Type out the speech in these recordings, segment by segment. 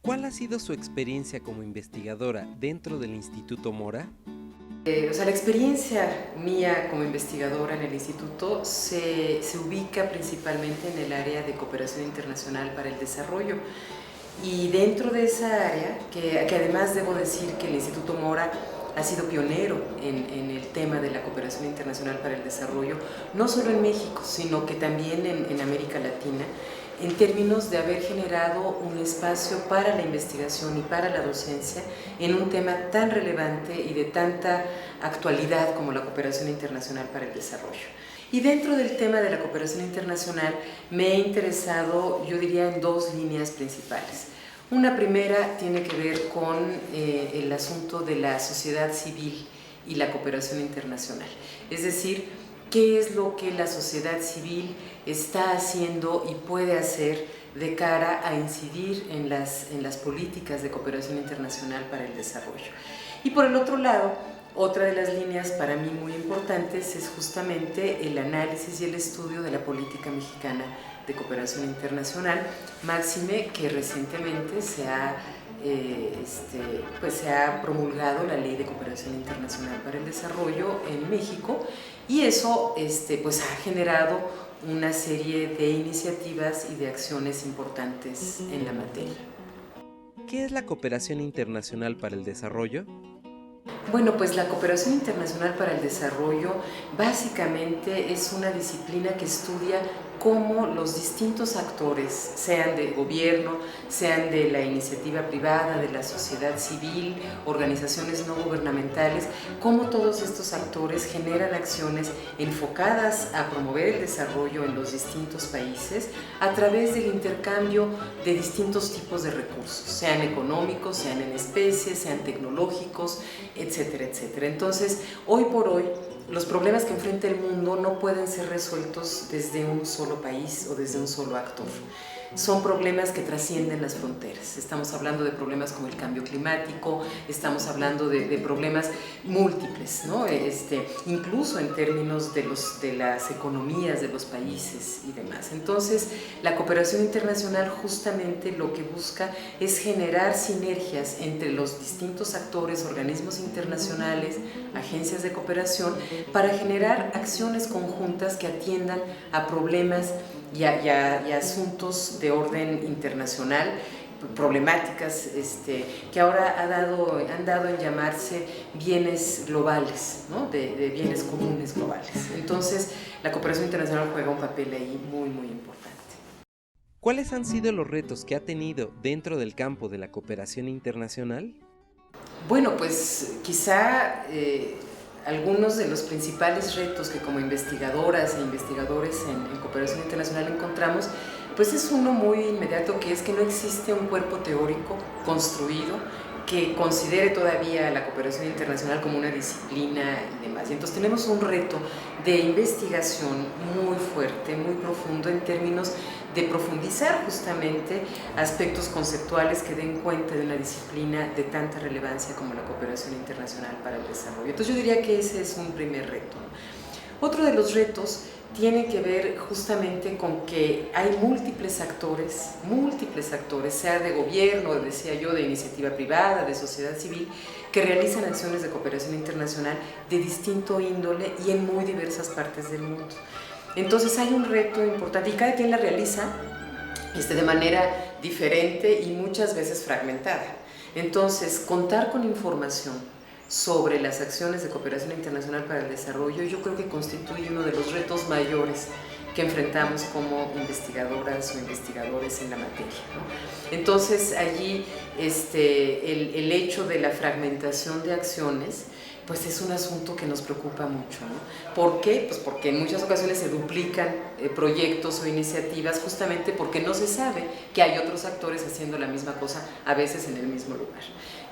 ¿Cuál ha sido su experiencia como investigadora dentro del Instituto Mora? La experiencia mía como investigadora en el instituto se ubica principalmente en el área de cooperación internacional para el desarrollo. Y dentro de esa área, que además debo decir que el Instituto Mora ha sido pionero en el tema de la cooperación internacional para el desarrollo, no solo en México, sino que también en América Latina, en términos de haber generado un espacio para la investigación y para la docencia en un tema tan relevante y de tanta actualidad como la cooperación internacional para el desarrollo. Y dentro del tema de la cooperación internacional me he interesado, yo diría, en dos líneas principales. Una primera tiene que ver con el asunto de la sociedad civil y la cooperación internacional. Es decir, qué es lo que la sociedad civil está haciendo y puede hacer de cara a incidir en las políticas de cooperación internacional para el desarrollo. Y por el otro lado, otra de las líneas para mí muy importantes es justamente el análisis y el estudio de la política mexicana de cooperación internacional, máxime que recientemente se ha promulgado la Ley de Cooperación Internacional para el Desarrollo en México, y eso ha generado una serie de iniciativas y de acciones importantes en la materia. ¿Qué es la cooperación internacional para el desarrollo? Bueno, pues la cooperación internacional para el desarrollo básicamente es una disciplina que estudia cómo los distintos actores, sean del gobierno, sean de la iniciativa privada, de la sociedad civil, organizaciones no gubernamentales, cómo todos estos actores generan acciones enfocadas a promover el desarrollo en los distintos países a través del intercambio de distintos tipos de recursos, sean económicos, sean en especies, sean tecnológicos, etcétera, etcétera. Entonces, hoy por hoy, los problemas que enfrenta el mundo no pueden ser resueltos desde un solo país o desde un solo actor. Son problemas que trascienden las fronteras. Estamos hablando de problemas como el cambio climático, estamos hablando de problemas múltiples, ¿no? Incluso en términos de las economías de los países y demás. Entonces, la cooperación internacional justamente lo que busca es generar sinergias entre los distintos actores, organismos internacionales, agencias de cooperación, para generar acciones conjuntas que atiendan a problemas y a asuntos de orden internacional, problemáticas que ahora han dado en llamarse bienes globales, ¿no? de bienes comunes globales. Entonces, la cooperación internacional juega un papel ahí muy, muy importante. ¿Cuáles han sido los retos que ha tenido dentro del campo de la cooperación internacional? Bueno, pues quizá algunos de los principales retos que como investigadoras e investigadores en cooperación internacional encontramos, pues es uno muy inmediato, que es que no existe un cuerpo teórico construido que considere todavía la cooperación internacional como una disciplina y demás. Y entonces tenemos un reto de investigación muy fuerte, muy profundo, en términos de profundizar justamente aspectos conceptuales que den cuenta de una disciplina de tanta relevancia como la cooperación internacional para el desarrollo. Entonces yo diría que ese es un primer reto, ¿no? Otro de los retos tiene que ver justamente con que hay múltiples actores, sea de gobierno, decía yo, de iniciativa privada, de sociedad civil, que realizan acciones de cooperación internacional de distinto índole y en muy diversas partes del mundo. Entonces hay un reto importante y cada quien la realiza de manera diferente y muchas veces fragmentada. Entonces, contar con información sobre las acciones de cooperación internacional para el desarrollo, yo creo que constituye uno de los retos mayores que enfrentamos como investigadoras o investigadores en la materia, ¿no? Entonces, allí el hecho de la fragmentación de acciones, pues es un asunto que nos preocupa mucho, ¿no? ¿Por qué? Pues porque en muchas ocasiones se duplican proyectos o iniciativas, justamente porque no se sabe que hay otros actores haciendo la misma cosa, a veces en el mismo lugar.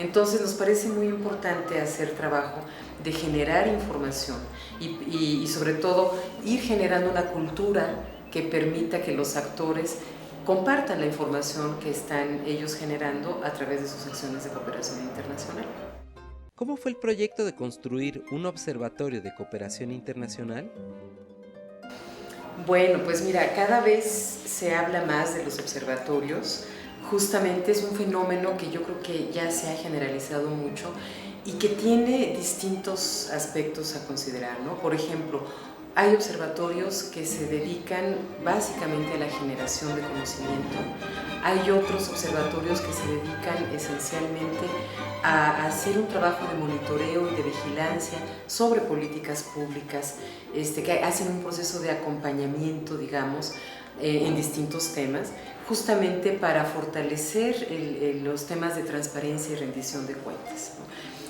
Entonces nos parece muy importante hacer trabajo de generar información y sobre todo ir generando una cultura que permita que los actores compartan la información que están ellos generando a través de sus acciones de cooperación internacional. ¿Cómo fue el proyecto de construir un observatorio de cooperación internacional? Bueno, pues mira, cada vez se habla más de los observatorios, justamente es un fenómeno que yo creo que ya se ha generalizado mucho y que tiene distintos aspectos a considerar, ¿no? Por ejemplo, hay observatorios que se dedican básicamente a la generación de conocimiento, hay otros observatorios que se dedican esencialmente a hacer un trabajo de monitoreo y de vigilancia sobre políticas públicas, que hacen un proceso de acompañamiento, digamos, en distintos temas, justamente para fortalecer los temas de transparencia y rendición de cuentas, ¿no?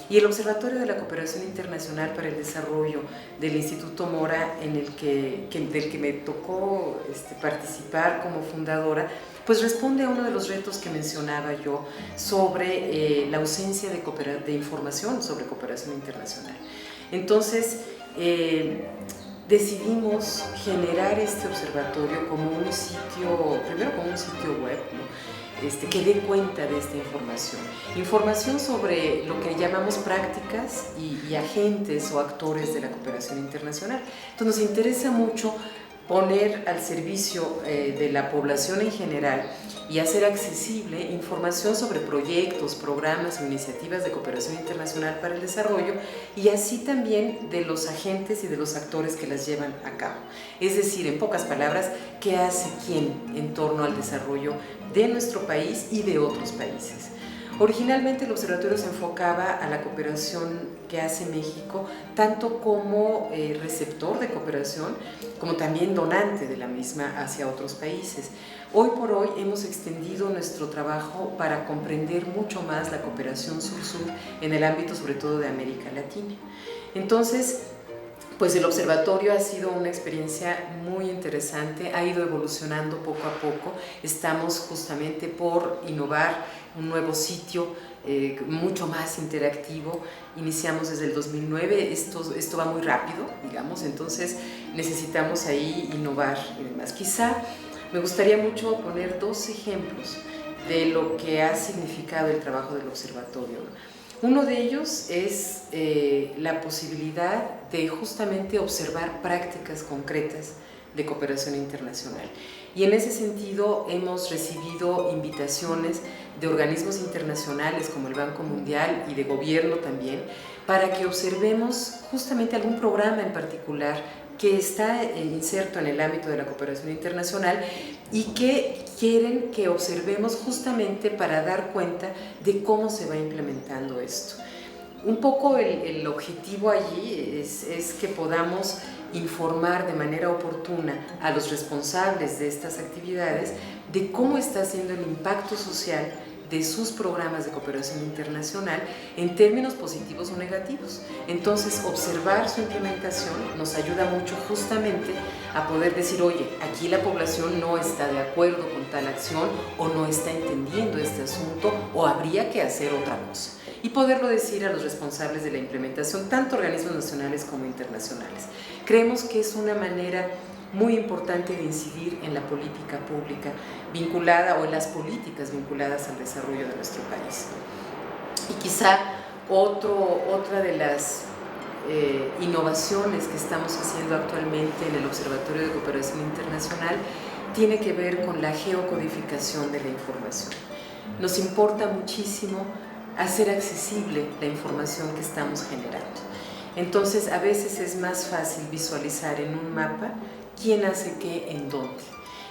Y el Observatorio de la Cooperación Internacional para el Desarrollo del Instituto Mora, del que me tocó participar como fundadora, pues responde a uno de los retos que mencionaba yo sobre la ausencia de información sobre cooperación internacional. Entonces, decidimos generar este observatorio como un sitio, primero como un sitio web, ¿no? Que dé cuenta de esta información sobre lo que llamamos prácticas y agentes o actores de la cooperación internacional. Entonces nos interesa mucho poner al servicio de la población en general y hacer accesible información sobre proyectos, programas o iniciativas de cooperación internacional para el desarrollo y así también de los agentes y de los actores que las llevan a cabo. Es decir, en pocas palabras, ¿qué hace quién en torno al desarrollo de nuestro país y de otros países? Originalmente el observatorio se enfocaba a la cooperación que hace México, tanto como receptor de cooperación, como también donante de la misma hacia otros países. Hoy por hoy hemos extendido nuestro trabajo para comprender mucho más la cooperación sur-sur en el ámbito sobre todo de América Latina. Entonces, pues el observatorio ha sido una experiencia muy interesante, ha ido evolucionando poco a poco. Estamos justamente por innovar un nuevo sitio mucho más interactivo. Iniciamos desde el 2009, esto va muy rápido, digamos, entonces necesitamos ahí innovar y demás. Quizá me gustaría mucho poner dos ejemplos de lo que ha significado el trabajo del observatorio. Uno de ellos es la posibilidad de justamente observar prácticas concretas de cooperación internacional. Y en ese sentido hemos recibido invitaciones de organismos internacionales como el Banco Mundial y de gobierno también, para que observemos justamente algún programa en particular que está inserto en el ámbito de la cooperación internacional y que quieren que observemos justamente para dar cuenta de cómo se va implementando esto. Un poco el objetivo allí es que podamos informar de manera oportuna a los responsables de estas actividades de cómo está siendo el impacto social de sus programas de cooperación internacional en términos positivos o negativos. Entonces, observar su implementación nos ayuda mucho justamente a poder decir, oye, aquí la población no está de acuerdo con tal acción o no está entendiendo este asunto o habría que hacer otra cosa. Y poderlo decir a los responsables de la implementación, tanto organismos nacionales como internacionales. Creemos que es una manera muy importante de incidir en la política pública vinculada o en las políticas vinculadas al desarrollo de nuestro país. Y quizá otra de las innovaciones que estamos haciendo actualmente en el Observatorio de Cooperación Internacional tiene que ver con la geocodificación de la información. Nos importa muchísimo hacer accesible la información que estamos generando. Entonces, a veces es más fácil visualizar en un mapa quién hace qué en dónde.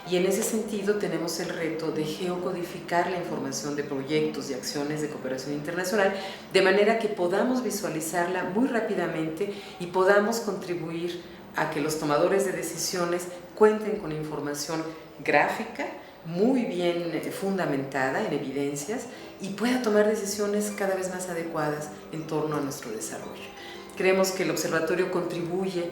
Y en ese sentido tenemos el reto de geocodificar la información de proyectos y acciones de cooperación internacional de manera que podamos visualizarla muy rápidamente y podamos contribuir a que los tomadores de decisiones cuenten con información gráfica, muy bien fundamentada en evidencias y pueda tomar decisiones cada vez más adecuadas en torno a nuestro desarrollo. Creemos que el observatorio contribuye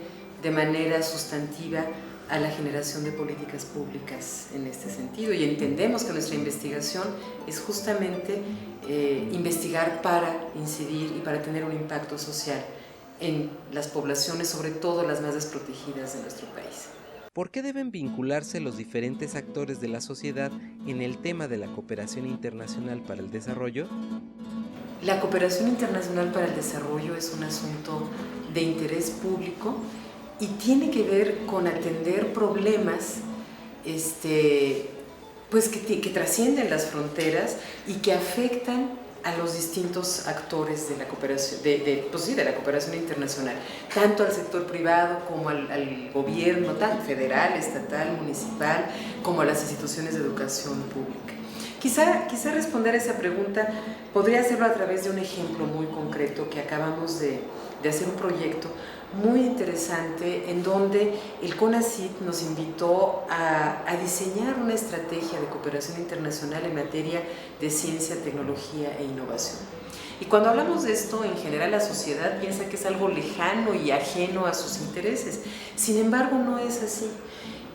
de manera sustantiva a la generación de políticas públicas en este sentido y entendemos que nuestra investigación es justamente investigar para incidir y para tener un impacto social en las poblaciones, sobre todo las más desprotegidas de nuestro país. ¿Por qué deben vincularse los diferentes actores de la sociedad en el tema de la cooperación internacional para el desarrollo? La cooperación internacional para el desarrollo es un asunto de interés público y tiene que ver con atender problemas pues que trascienden las fronteras y que afectan a los distintos actores de la cooperación, pues sí, de la cooperación internacional, tanto al sector privado como al gobierno, tanto federal, estatal, municipal, como a las instituciones de educación pública. Quizá responder a esa pregunta podría hacerlo a través de un ejemplo muy concreto que acabamos de hacer un proyecto muy interesante en donde el CONACYT nos invitó a diseñar una estrategia de cooperación internacional en materia de ciencia, tecnología e innovación. Y cuando hablamos de esto, en general la sociedad piensa que es algo lejano y ajeno a sus intereses. Sin embargo, no es así.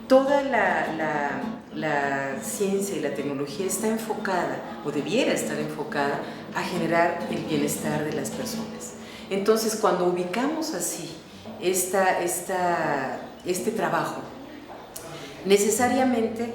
Toda la ciencia y la tecnología está enfocada, o debiera estar enfocada, a generar el bienestar de las personas. Entonces, cuando ubicamos así este trabajo, necesariamente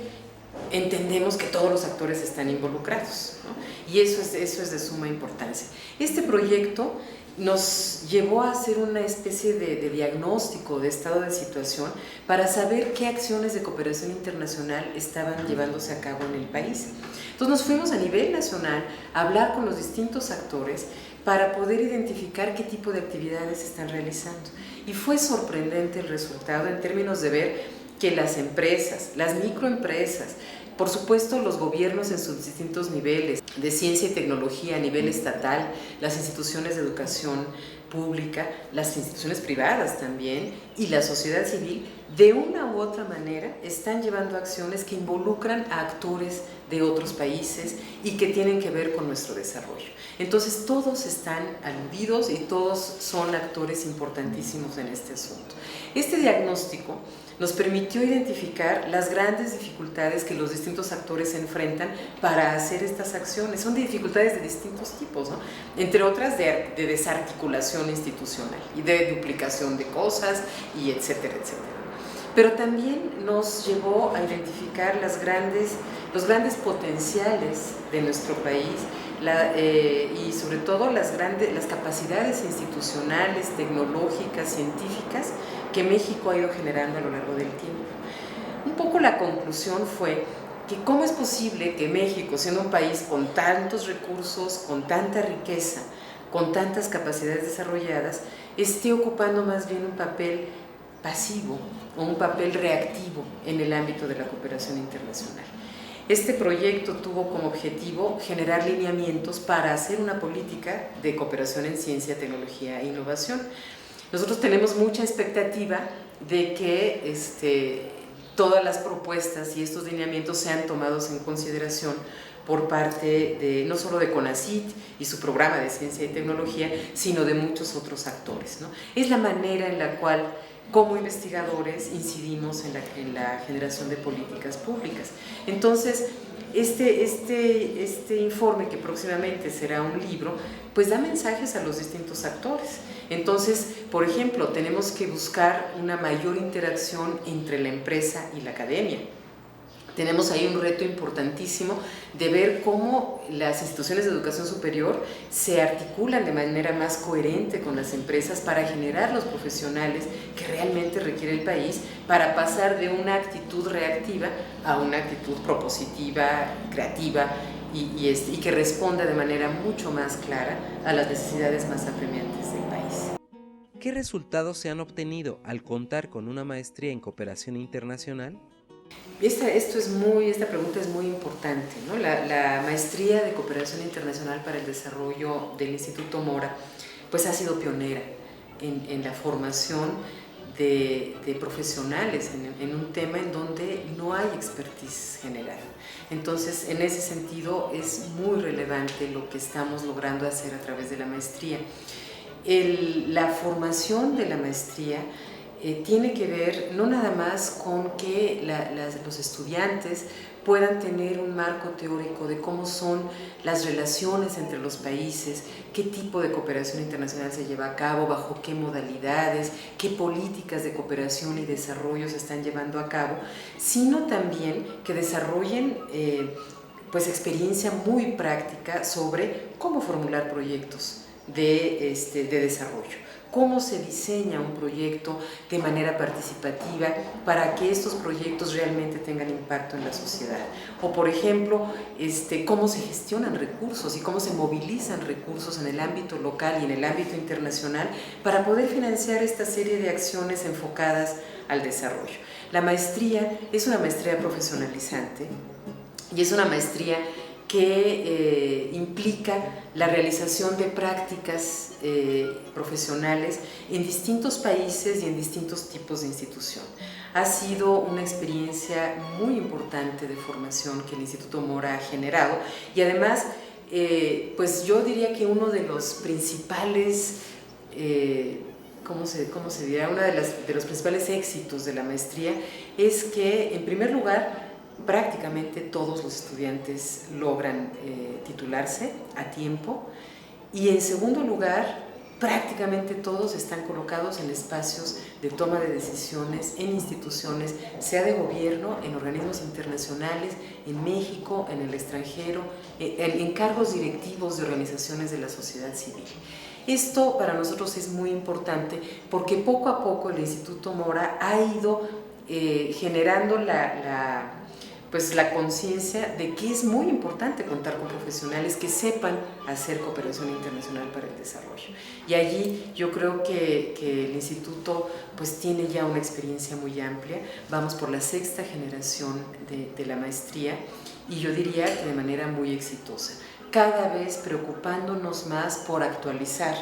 entendemos que todos los actores están involucrados, ¿no? Y eso es de suma importancia. Este proyecto nos llevó a hacer una especie de diagnóstico de estado de situación para saber qué acciones de cooperación internacional estaban llevándose a cabo en el país. Entonces nos fuimos a nivel nacional a hablar con los distintos actores para poder identificar qué tipo de actividades están realizando. Y fue sorprendente el resultado en términos de ver que las empresas, las microempresas, por supuesto los gobiernos en sus distintos niveles de ciencia y tecnología a nivel estatal, las instituciones de educación pública, las instituciones privadas también y la sociedad civil, de una u otra manera están llevando acciones que involucran a actores de otros países y que tienen que ver con nuestro desarrollo. Entonces todos están aludidos y todos son actores importantísimos en este asunto. Este diagnóstico nos permitió identificar las grandes dificultades que los distintos actores se enfrentan para hacer estas acciones. Son dificultades de distintos tipos, ¿no? Entre otras de desarticulación institucional y de duplicación de cosas y etcétera, etcétera. Pero también nos llevó a identificar los grandes potenciales de nuestro país y sobre todo las capacidades institucionales, tecnológicas, científicas que México ha ido generando a lo largo del tiempo. Un poco la conclusión fue que cómo es posible que México, siendo un país con tantos recursos, con tanta riqueza, con tantas capacidades desarrolladas, esté ocupando más bien un papel pasivo o un papel reactivo en el ámbito de la cooperación internacional. Este proyecto tuvo como objetivo generar lineamientos para hacer una política de cooperación en ciencia, tecnología e innovación. Nosotros tenemos mucha expectativa de que todas las propuestas y estos lineamientos sean tomados en consideración por parte no solo de CONACYT y su programa de ciencia y tecnología, sino de muchos otros actores, ¿no? Es la manera en la cual, como investigadores, incidimos en la generación de políticas públicas. Entonces, este informe, que próximamente será un libro, pues da mensajes a los distintos actores. Entonces, por ejemplo, tenemos que buscar una mayor interacción entre la empresa y la academia. Tenemos ahí un reto importantísimo de ver cómo las instituciones de educación superior se articulan de manera más coherente con las empresas para generar los profesionales que realmente requiere el país, para pasar de una actitud reactiva a una actitud propositiva, creativa y que responda de manera mucho más clara a las necesidades más apremiantes del país. ¿Qué resultados se han obtenido al contar con una maestría en cooperación internacional? Esta pregunta es muy importante, ¿no? La maestría de cooperación internacional para el desarrollo del Instituto Mora pues ha sido pionera en la formación de profesionales en un tema en donde no hay expertise general. Entonces, en ese sentido es muy relevante lo que estamos logrando hacer a través de la maestría. La formación de la maestría tiene que ver no nada más con que los estudiantes puedan tener un marco teórico de cómo son las relaciones entre los países, qué tipo de cooperación internacional se lleva a cabo, bajo qué modalidades, qué políticas de cooperación y desarrollo se están llevando a cabo, sino también que desarrollen pues experiencia muy práctica sobre cómo formular proyectos de desarrollo, cómo se diseña un proyecto de manera participativa para que estos proyectos realmente tengan impacto en la sociedad. O, por ejemplo, cómo se gestionan recursos y cómo se movilizan recursos en el ámbito local y en el ámbito internacional para poder financiar esta serie de acciones enfocadas al desarrollo. La maestría es una maestría profesionalizante y es una maestría que implica la realización de prácticas profesionales en distintos países y en distintos tipos de institución. Ha sido una experiencia muy importante de formación que el Instituto Mora ha generado y además, pues yo diría que uno de los principales, ¿cómo se dirá? Uno de los principales éxitos de la maestría es que, en primer lugar, prácticamente todos los estudiantes logran titularse a tiempo y, en segundo lugar, prácticamente todos están colocados en espacios de toma de decisiones en instituciones, sea de gobierno, en organismos internacionales, en México, en el extranjero, en cargos directivos de organizaciones de la sociedad civil. Esto para nosotros es muy importante porque poco a poco el Instituto Mora ha ido generando la conciencia de que es muy importante contar con profesionales que sepan hacer cooperación internacional para el desarrollo. Y allí yo creo que el instituto pues tiene ya una experiencia muy amplia. Vamos por la 6ª generación de la maestría y yo diría que de manera muy exitosa, cada vez preocupándonos más por actualizar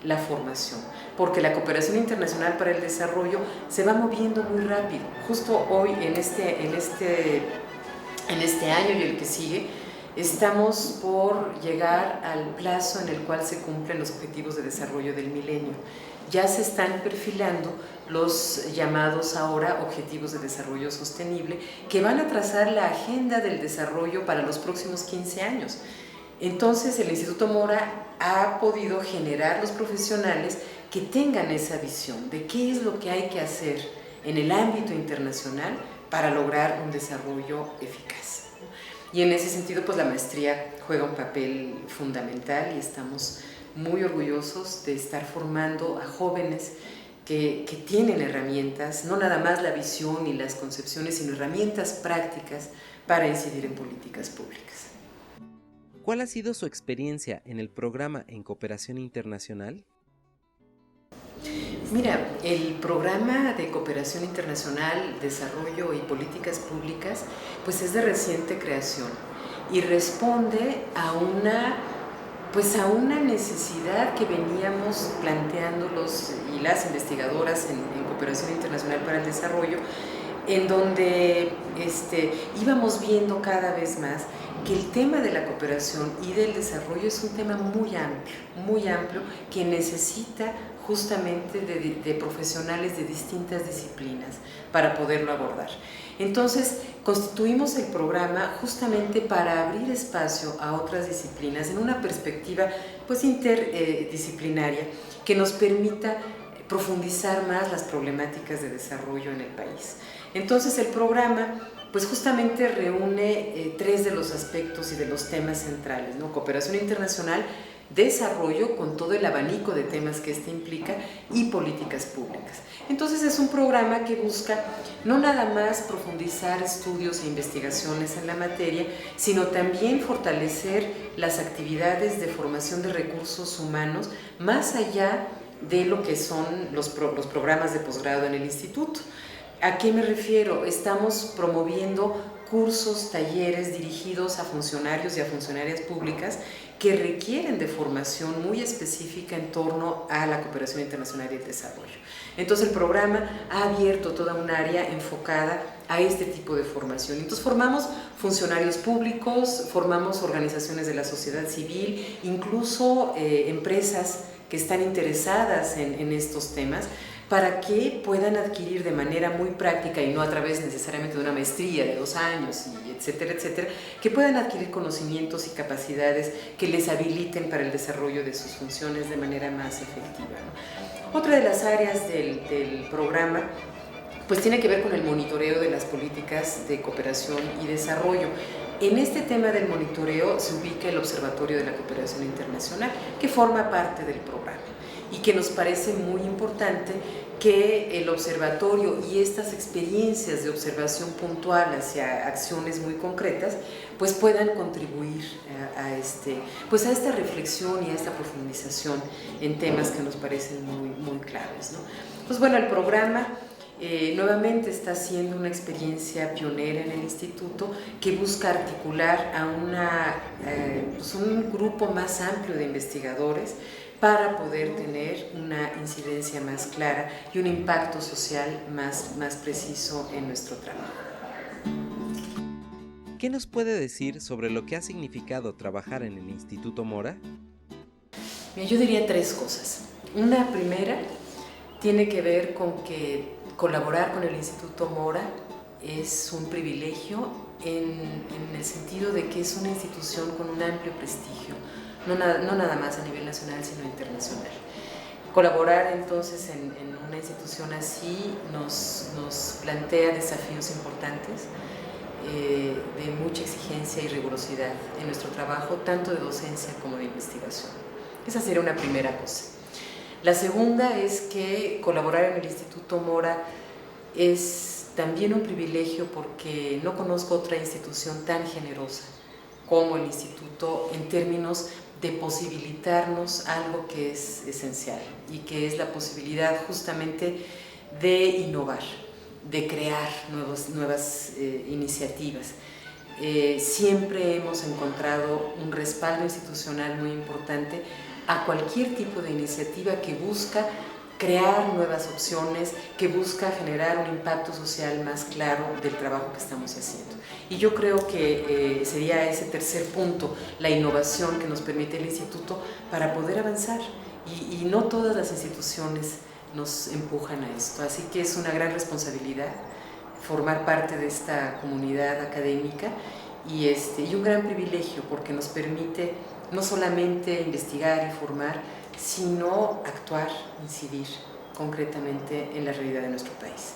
la formación, porque la cooperación internacional para el desarrollo se va moviendo muy rápido. Justo hoy, en este año y el que sigue, estamos por llegar al plazo en el cual se cumplen los objetivos de desarrollo del milenio. Ya se están perfilando los llamados ahora objetivos de desarrollo sostenible, que van a trazar la agenda del desarrollo para los próximos 15 años. Entonces el Instituto Mora ha podido generar los profesionales que tengan esa visión de qué es lo que hay que hacer en el ámbito internacional para lograr un desarrollo eficaz. Y en ese sentido, pues la maestría juega un papel fundamental y estamos muy orgullosos de estar formando a jóvenes que tienen herramientas, no nada más la visión y las concepciones, sino herramientas prácticas para incidir en políticas públicas. ¿Cuál ha sido su experiencia en el programa en cooperación internacional? Mira, el programa de cooperación internacional, desarrollo y políticas públicas, pues es de reciente creación y responde a una necesidad que veníamos planteando los y las investigadoras en cooperación internacional para el desarrollo, en donde íbamos viendo cada vez más que el tema de la cooperación y del desarrollo es un tema muy amplio, que necesita justamente de profesionales de distintas disciplinas para poderlo abordar. Entonces, constituimos el programa justamente para abrir espacio a otras disciplinas en una perspectiva pues interdisciplinaria que nos permita profundizar más las problemáticas de desarrollo en el país. Entonces, el programa pues justamente reúne 3 de los aspectos y de los temas centrales, ¿no? Cooperación internacional, desarrollo con todo el abanico de temas que implica y políticas públicas. Entonces es un programa que busca no nada más profundizar estudios e investigaciones en la materia, sino también fortalecer las actividades de formación de recursos humanos más allá de lo que son los programas de posgrado en el instituto. ¿A qué me refiero? Estamos promoviendo cursos, talleres dirigidos a funcionarios y a funcionarias públicas que requieren de formación muy específica en torno a la cooperación internacional y el desarrollo. Entonces el programa ha abierto toda un área enfocada a este tipo de formación. Entonces formamos funcionarios públicos, formamos organizaciones de la sociedad civil, incluso empresas que están interesadas en estos temas, para que puedan adquirir de manera muy práctica y no a través necesariamente de una maestría de 2 años, y etcétera, que puedan adquirir conocimientos y capacidades que les habiliten para el desarrollo de sus funciones de manera más efectiva, ¿no? Otra de las áreas del programa pues tiene que ver con el monitoreo de las políticas de cooperación y desarrollo. En este tema del monitoreo se ubica el Observatorio de la Cooperación Internacional, que forma parte del programa. y que nos parece muy importante que el observatorio y estas experiencias de observación puntual hacia acciones muy concretas pues puedan contribuir a esta reflexión y a esta profundización en temas que nos parecen muy claves, ¿no? Pues bueno, el programa nuevamente está siendo una experiencia pionera en el instituto que busca articular a un grupo más amplio de investigadores para poder tener una incidencia más clara y un impacto social más preciso en nuestro trabajo. ¿Qué nos puede decir sobre lo que ha significado trabajar en el Instituto Mora? Mira, yo diría 3 cosas. Una primera tiene que ver con que colaborar con el Instituto Mora es un privilegio en el sentido de que es una institución con un amplio prestigio, no nada más a nivel nacional, sino internacional. Colaborar entonces en una institución así nos plantea desafíos importantes, de mucha exigencia y rigurosidad en nuestro trabajo, tanto de docencia como de investigación. Esa sería una primera cosa. La segunda es que colaborar en el Instituto Mora es también un privilegio porque no conozco otra institución tan generosa como el Instituto en términos de posibilitarnos algo que es esencial y que es la posibilidad justamente de innovar, de crear nuevas iniciativas. Siempre hemos encontrado un respaldo institucional muy importante a cualquier tipo de iniciativa que busca crear nuevas opciones, que busca generar un impacto social más claro del trabajo que estamos haciendo. Y yo creo que sería ese tercer punto, la innovación que nos permite el instituto para poder avanzar. Y no todas las instituciones nos empujan a esto, así que es una gran responsabilidad formar parte de esta comunidad académica y un gran privilegio porque nos permite no solamente investigar y formar, sino actuar, incidir concretamente en la realidad de nuestro país.